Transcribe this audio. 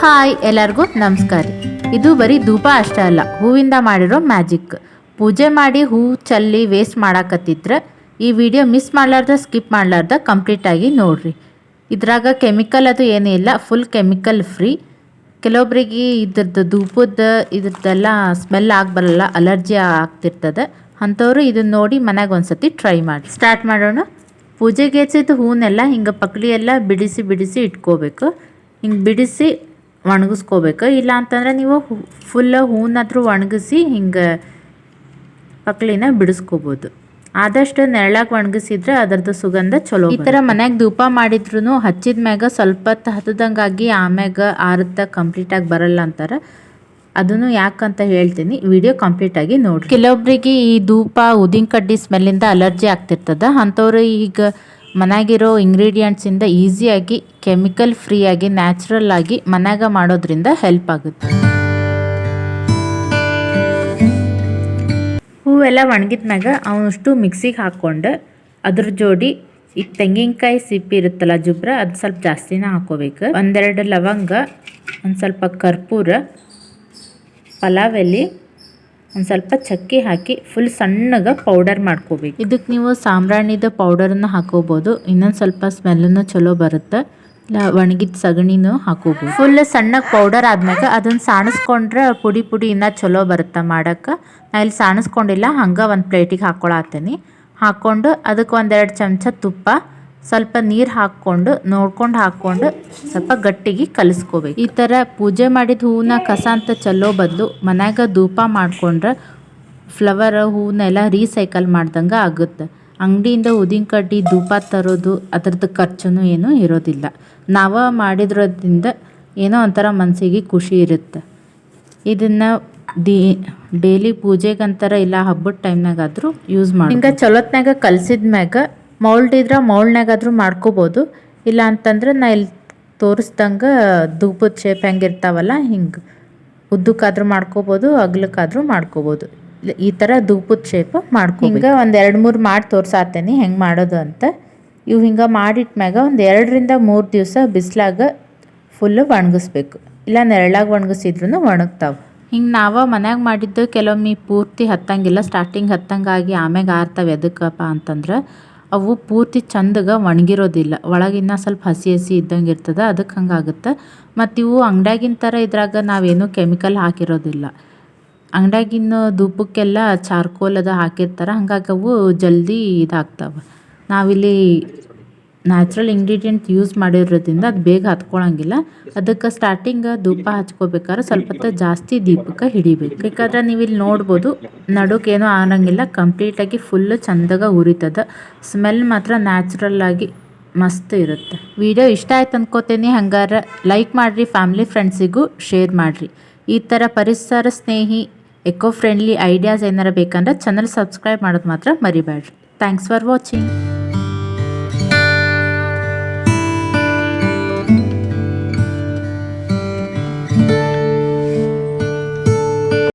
Hi ಎಲ್ಲರಿಗೂ ನಮಸ್ಕಾರ. ಇದು ಬರೀ ಧೂಪ ಅಷ್ಟೇ ಅಲ್ಲ, ಹೂವಿಂದ ಮಾಡಿರೋ ಮ್ಯಾಜಿಕ್. ಪೂಜೆ ಮಾಡಿ ಹೂ ಚಲ್ಲಿ ವೇಸ್ಟ್ ಮಾಡಾಕತ್ತಿದ್ರೆ ಈ ವಿಡಿಯೋ ಮಿಸ್ ಮಾಡಲಾರ್ದ ಸ್ಕಿಪ್ ಮಾಡಲಾರ್ದ ಕಂಪ್ಲೀಟಾಗಿ ನೋಡ್ರಿ. ಇದ್ರಾಗ ಕೆಮಿಕಲ್ ಅದು ಏನೂ ಇಲ್ಲ, ಫುಲ್ ಕೆಮಿಕಲ್ ಫ್ರೀ. ಕೆಲವೊಬ್ರಿಗೆ ಇದ್ರದ್ದು ಧೂಪದ ಇದ್ರದ್ದೆಲ್ಲ ಸ್ಮೆಲ್ ಬರಲ್ಲ, ಅಲರ್ಜಿ ಆಗ್ತಿರ್ತದೆ. ಅಂಥವ್ರು ಇದನ್ನ ನೋಡಿ ಮನೆಗೆ ಒಂದ್ಸತಿ ಟ್ರೈ ಮಾಡಿ. ಸ್ಟಾರ್ಟ್ ಮಾಡೋಣ. ಪೂಜೆಗೆ ಹೆಚ್ಚಿದ ಹೂನೆಲ್ಲ ಹಿಂಗೆ ಪಕಡಿ ಎಲ್ಲ ಬಿಡಿಸಿ ಬಿಡಿಸಿ ಇಟ್ಕೋಬೇಕು. ಹಿಂಗೆ ಬಿಡಿಸಿ ಒಣಗಿಸ್ಕೋಬೇಕು. ಇಲ್ಲ ಅಂತಂದ್ರೆ ನೀವು ಫುಲ್ ಹೂನಾದ್ರೂ ಒಣಗಿಸಿ ಹಿಂಗೆ ಪಕ್ಳಿನ ಬಿಡಿಸ್ಕೋಬೋದು. ಆದಷ್ಟು ನೆರಳಾಗಿ ಒಣಗಿಸಿದ್ರೆ ಅದರದ್ದು ಸುಗಂಧ ಚಲೋ. ಈ ಥರ ಮನ್ಯಾಗ ಧೂಪ ಮಾಡಿದ್ರು ಹಚ್ಚಿದ ಮ್ಯಾಗ ಸ್ವಲ್ಪ ಹತ್ತದಂಗಾಗಿ ಆಮ್ಯಾಗ ಆರತ್ತ ಕಂಪ್ಲೀಟಾಗಿ ಬರಲ್ಲ ಅಂತಾರೆ. ಅದನ್ನು ಯಾಕಂತ ಹೇಳ್ತೀನಿ, ವಿಡಿಯೋ ಕಂಪ್ಲೀಟಾಗಿ ನೋಡಿ. ಕೆಲವೊಬ್ಬರಿಗೆ ಈ ಧೂಪ ಉದಿನ ಕಡ್ಡಿ ಸ್ಮೆಲ್ಲಿಂದ ಅಲರ್ಜಿ ಆಗ್ತಿರ್ತದೆ. ಅಂಥವ್ರು ಈಗ ಮನೆಯಾಗಿರೋ ಇಂಗ್ರೀಡಿಯೆಂಟ್ಸಿಂದ ಈಸಿಯಾಗಿ ಕೆಮಿಕಲ್ ಫ್ರೀಯಾಗಿ ನ್ಯಾಚುರಲ್ ಆಗಿ ಮನ್ಯಾಗ ಮಾಡೋದ್ರಿಂದ ಹೆಲ್ಪ್ ಆಗುತ್ತೆ. ಹೂವೆಲ್ಲ ಒಣಗಿದ ಮ್ಯಾಗ ಅವನಷ್ಟು ಮಿಕ್ಸಿಗೆ ಹಾಕ್ಕೊಂಡು ಅದ್ರ ಜೋಡಿ ಈಗ ತೆಂಗಿನಕಾಯಿ ಸಿಪ್ಪಿ ಇರುತ್ತಲ್ಲ ಜುಬ್ರ, ಅದು ಸ್ವಲ್ಪ ಜಾಸ್ತಿನ ಹಾಕೋಬೇಕು. ಒಂದೆರಡು ಲವಂಗ, ಒಂದು ಸ್ವಲ್ಪ ಕರ್ಪೂರ, ಪಲಾವ್ ಎಲೆ, ಒಂದು ಸ್ವಲ್ಪ ಚಕ್ಕೆ ಹಾಕಿ ಫುಲ್ ಸಣ್ಣಗೆ ಪೌಡರ್ ಮಾಡ್ಕೋಬೇಕು. ಇದಕ್ಕೆ ನೀವು ಸಾಂಬ್ರಾಣಿದ ಪೌಡರನ್ನು ಹಾಕೋಬೋದು. ಇನ್ನೊಂದು ಸ್ವಲ್ಪ ಸ್ಮೆಲ್ಲನ್ನು ಚಲೋ ಬರುತ್ತೆ. ಇಲ್ಲ ಒಣಗಿದ ಸಗಣಿನೂ ಹಾಕೋಬೋದು. ಫುಲ್ ಸಣ್ಣಗೆ ಪೌಡರ್ ಆದ್ಮ್ಯಾಗ ಅದನ್ನು ಸಾಣಿಸ್ಕೊಂಡ್ರೆ ಪುಡಿ ಇನ್ನೂ ಚಲೋ ಬರುತ್ತೆ ಮಾಡೋಕ್ಕೆ. ನಾ ಇಲ್ಲಿ ಸಾಣಿಸ್ಕೊಂಡಿಲ್ಲ, ಹಂಗೆ ಒಂದು ಪ್ಲೇಟಿಗೆ ಹಾಕ್ಕೊಳತ್ತೀನಿ. ಹಾಕ್ಕೊಂಡು ಅದಕ್ಕೆ ಒಂದೆರಡು ಚಮಚ ತುಪ್ಪ, ಸ್ವಲ್ಪ ನೀರು ಹಾಕ್ಕೊಂಡು ನೋಡ್ಕೊಂಡು ಹಾಕ್ಕೊಂಡು ಸ್ವಲ್ಪ ಗಟ್ಟಿಗೆ ಕಲಿಸ್ಕೋಬೇಕು. ಈ ಥರ ಪೂಜೆ ಮಾಡಿದ ಹೂವನ್ನ ಕಸ ಅಂತ ಚೆಲ್ಲೋ ಬದಲು ಮನ್ಯಾಗ ಧೂಪ ಮಾಡ್ಕೊಂಡ್ರೆ ಫ್ಲವರ್ ಹೂವನ್ನೆಲ್ಲ ರೀಸೈಕಲ್ ಮಾಡ್ದಂಗೆ ಆಗುತ್ತೆ. ಅಂಗಡಿಯಿಂದ ಉದಿನ ಕಡ್ಡಿ ಧೂಪ ತರೋದು ಅದರದ್ದು ಖರ್ಚು ಏನೂ ಇರೋದಿಲ್ಲ. ನಾವು ಮಾಡಿದ್ರೋದ್ರಿಂದ ಏನೋ ಒಂಥರ ಮನಸ್ಸಿಗೆ ಖುಷಿ ಇರುತ್ತೆ. ಇದನ್ನು ಡೈಲಿ ಪೂಜೆಗಂತರ ಇಲ್ಲ ಹಬ್ಬದ ಟೈಮ್ನಾಗಾದರೂ ಯೂಸ್ ಮಾಡಿ. ಹಿಂಗೆ ಚಲೋತ್ನಾಗ ಕಲಸಿದ ಮ್ಯಾಗ ಮೌಲ್ಡ್ ಇದ್ರೆ ಮೌಲ್ಡ್ನಾಗಾದ್ರೂ ಮಾಡ್ಕೋಬೋದು. ಇಲ್ಲ ಅಂತಂದ್ರೆ ನಾ ಇಲ್ಲಿ ತೋರಿಸ್ದಂಗೆ ಧೂಪದ ಶೇಪ್ ಹೆಂಗಿರ್ತಾವಲ್ಲ ಹಿಂಗೆ ಉದ್ದಕ್ಕಾದ್ರೂ ಮಾಡ್ಕೋಬೋದು, ಅಗ್ಲಕ್ಕಾದ್ರೂ ಮಾಡ್ಕೋಬೋದು. ಈ ಥರ ಧೂಪದ ಶೇಪ್ ಮಾಡ್ಕೊ. ಹಿಂಗೆ ಒಂದು 2-3 ಮಾಡಿ ತೋರ್ಸಾತೇನೆ ಹೆಂಗೆ ಮಾಡೋದು ಅಂತ. ಇವು ಹಿಂಗೆ ಮಾಡಿಟ್ಮ್ಯಾಗ ಒಂದು 2-3 ದಿವಸ ಬಿಸಿಲಾಗ ಫುಲ್ಲು ಒಣಗಿಸ್ಬೇಕು. ಇಲ್ಲ ನೆರಳಾಗಿ ಒಣಗಿಸಿದ್ರೂ ಒಣಗ್ತಾವೆ. ಹಿಂಗೆ ನಾವು ಮನ್ಯಾಗ ಮಾಡಿದ್ದು ಕೆಲವೊಮ್ಮೆ ಪೂರ್ತಿ ಹತ್ತಂಗಿಲ್ಲ, ಸ್ಟಾರ್ಟಿಂಗ್ ಹತ್ತಂಗಾಗಿ ಆಮ್ಯಾಗ ಆರ್ತವೆ. ಎದಕ್ಕಪ್ಪ ಅಂತಂದ್ರೆ ಅವು ಪೂರ್ತಿ ಚಂದಗೆ ಒಣಗಿರೋದಿಲ್ಲ, ಒಳಗಿನ್ನ ಸ್ವಲ್ಪ ಹಸಿ ಇದ್ದಂಗೆ ಇರ್ತದೆ, ಅದಕ್ಕೆ ಹಂಗಾಗುತ್ತೆ. ಮತ್ತು ಇವು ಅಂಗಡ್ಯಾಗಿನ ಥರ ಇದ್ರಾಗ ನಾವೇನು ಕೆಮಿಕಲ್ ಹಾಕಿರೋದಿಲ್ಲ. ಅಂಗಡ್ಯಾಗಿನ ಧೂಪಕ್ಕೆಲ್ಲ ಚಾರ್ಕೋಲ್ ಅದು ಹಾಕಿರ್ತಾರೆ, ಹಂಗಾಗಿ ಅವು ಜಲ್ದಿ ಇದಾಗ್ತವೆ. ನಾವಿಲ್ಲಿ ನ್ಯಾಚುರಲ್ ಇಂಗ್ರೀಡಿಯೆಂಟ್ ಯೂಸ್ ಮಾಡಿರೋದ್ರಿಂದ ಅದು ಬೇಗ ಹತ್ಕೊಳ್ಳೋಂಗಿಲ್ಲ. ಅದಕ್ಕೆ ಸ್ಟಾರ್ಟಿಂಗ್ ಧೂಪ ಹಚ್ಕೋಬೇಕಾದ್ರೆ ಸ್ವಲ್ಪ ಹೊತ್ತು ಜಾಸ್ತಿ ದೀಪಕ್ಕೆ ಹಿಡಿಬೇಕು. ಬೇಕಾದ್ರೆ ನೀವು ಇಲ್ಲಿ ನೋಡ್ಬೋದು, ನಡುಕೇನೂ ಆಗಂಗಿಲ್ಲ, ಕಂಪ್ಲೀಟಾಗಿ ಫುಲ್ಲು ಚಂದಾಗ ಉರಿತದೆ. ಸ್ಮೆಲ್ ಮಾತ್ರ ನ್ಯಾಚುರಲ್ ಆಗಿ ಮಸ್ತ್ ಇರುತ್ತೆ. ವಿಡಿಯೋ ಇಷ್ಟ ಆಯ್ತು ಅನ್ಕೋತೀನಿ. ಹಂಗಾರೆ ಲೈಕ್ ಮಾಡಿರಿ, ಫ್ಯಾಮಿಲಿ ಫ್ರೆಂಡ್ಸಿಗೂ ಶೇರ್ ಮಾಡಿರಿ. ಈ ಥರ ಪರಿಸರ ಸ್ನೇಹಿ ಎಕೋ ಫ್ರೆಂಡ್ಲಿ ಐಡಿಯಾಸ್ ಏನಾರ ಬೇಕಂದ್ರೆ ಚಾನಲ್ ಸಬ್ಸ್ಕ್ರೈಬ್ ಮಾಡೋದು ಮಾತ್ರ ಮರಿಬೇಡ್ರಿ. Thanks for watching.